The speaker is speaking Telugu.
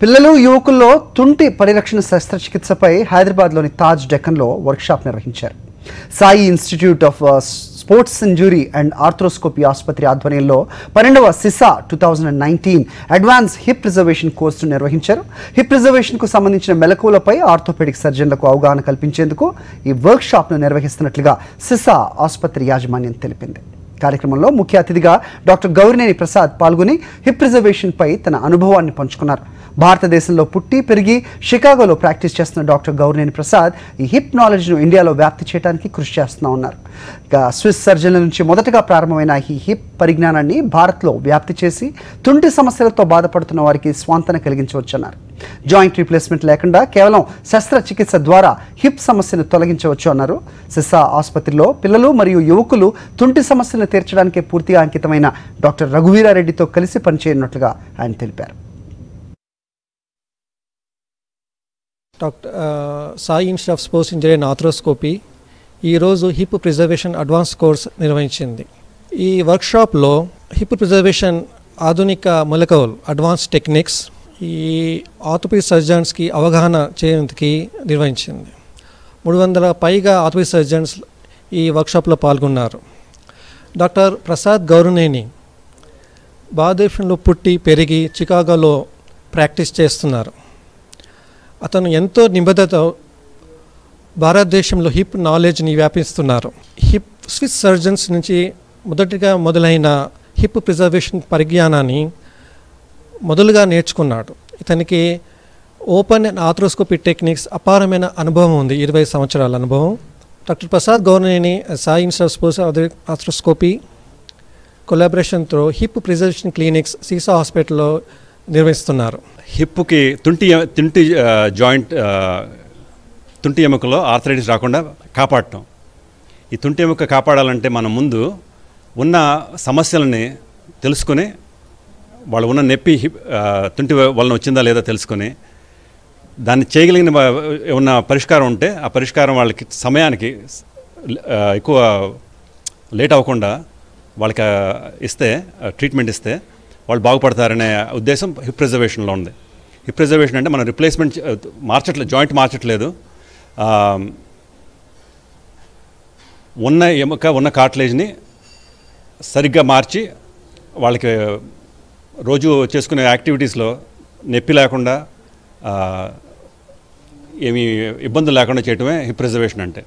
పిల్లలు యువకుల్లో తుంటి పరిరక్షణ శస్త్రచికిత్సపై హైదరాబాద్లోని తాజ్ డెక్కన్లో వర్క్షాప్ నిర్వహించారు. Sai institute of sports injury and arthroscopy ఆసుపత్రి ఆధ్వర్యంలో 12వ సిసా 2019 అడ్వాన్స్ హిప్ రిజర్వేషన్ కోర్సును నిర్వహించారు. హిప్ రిజర్వేషన్కు సంబంధించిన మెలకువలపై ఆర్థోపెడిక్ సర్జన్లకు అవగాహన కల్పించేందుకు ఈ వర్క్షాప్ను నిర్వహిస్తున్నట్లుగా సిసా ఆసుపత్రి యాజమాన్యం తెలిపింది. కార్యక్రమంలో ముఖ్య అతిథిగా డాక్టర్ గౌరినేని ప్రసాద్ పాల్గొని హిప్ రిజర్వేషన్పై తన అనుభవాన్ని పంచుకున్నారు. భారతదేశంలో పుట్టి పెరిగి షికాగోలో ప్రాక్టీస్ చేస్తున్న డాక్టర్ గౌరినేని ప్రసాద్ ఈ హిప్ నాలెడ్జ్ను ఇండియాలో వ్యాప్తి చేయడానికి కృషి చేస్తూ ఉన్నారు. ఇక స్విస్ సర్జన్ల నుంచి మొదటగా ప్రారంభమైన ఈ హిప్ పరిజ్ఞానాన్ని భారత్లో వ్యాప్తి చేసి తుంటి సమస్యలతో బాధపడుతున్న వారికి స్వాంతన కలిగించవచ్చన్నారు. జాయింట్ రీప్లేస్మెంట్ లేకుండా కేవలం శస్త్రచికిత్స ద్వారా హిప్ సమస్యను తొలగించవచ్చు అన్నారు. సిసా ఆసుపత్రిలో పిల్లలు మరియు యువకులు తుంటి సమస్యలను తీర్చడానికి పూర్తిగా అంకితమైన డాక్టర్ రఘువీరారెడ్డితో కలిసి పనిచేయనున్నట్లుగా ఆయన తెలిపారు. Doctor Sai institute of sports injury and arthroscopy ఈరోజు హిప్ ప్రిజర్వేషన్ అడ్వాన్స్ కోర్స్ నిర్వహించింది. ఈ వర్క్షాప్లో హిప్ ప్రిజర్వేషన్ ఆధునిక మూలకలు అడ్వాన్స్ టెక్నిక్స్ ఈ ఆర్థోపెడిక్ సర్జన్స్కి అవగాహన చేయడానికి నిర్వహించింది. 300 పైగా ఆర్థోపెడిక్ సర్జన్స్ ఈ వర్క్షాప్లో పాల్గొన్నారు. డాక్టర్ ప్రసాద్ గౌరినేని భారతదేశంలో పుట్టి పెరిగి చికాగోలో ప్రాక్టీస్ చేస్తున్నారు. అతను ఎంతో నిబద్ధత భారతదేశంలో హిప్ నాలెడ్జ్ని వ్యాపిస్తున్నారు. హిప్ స్విస్ సర్జన్స్ నుంచి మొదటిగా మొదలైన హిప్ ప్రిజర్వేషన్ పరిజ్ఞానాన్ని మొదలుగా నేర్చుకున్నాడు. ఇతనికి ఓపెన్ అండ్ ఆర్థ్రోస్కోపీ టెక్నిక్స్ అపారమైన అనుభవం ఉంది, 20 సంవత్సరాల అనుభవం. Doctor Prasad Gaurineni Sai institute of sports arthroscopy కొలాబరేషన్తో హిప్ ప్రిజర్వేషన్ క్లినిక్స్ సీసా హాస్పిటల్లో నిర్వహిస్తున్నారు. హిప్కి తుంటి జాయింట్ తుంటి ఎముకలో ఆర్థరైటిస్ రాకుండా కాపాడటం. ఈ తుంటి ఎముక కాపాడాలంటే మనం ముందు ఉన్న సమస్యలని తెలుసుకొని వాళ్ళు ఉన్న నొప్పి తుంటి వలన వచ్చిందా లేదా తెలుసుకొని దాన్ని చేయగలిగిన ఉన్న పరిష్కారం ఉంటే ఆ పరిష్కారం వాళ్ళకి సమయానికి ఎక్కువ లేట్ అవ్వకుండా వాళ్ళకి ఇస్తే ట్రీట్మెంట్ ఇస్తే వాళ్ళు బాగుపడతారనే ఉద్దేశం హిప్ ప్రిజర్వేషన్లో ఉంది. హిప్ ప్రిజర్వేషన్ అంటే మనం రిప్లేస్మెంట్ మార్చట్లేదు, జాయింట్ మార్చట్లేదు, ఉన్న ఎముక ఉన్న కార్టిలేజ్ని సరిగ్గా మార్చి వాళ్ళకి రోజు చేసుకునే యాక్టివిటీస్లో నొప్పి లేకుండా ఏమీ ఇబ్బందులు లేకుండా చేయటమే హిప్ ప్రిజర్వేషన్ అంటే.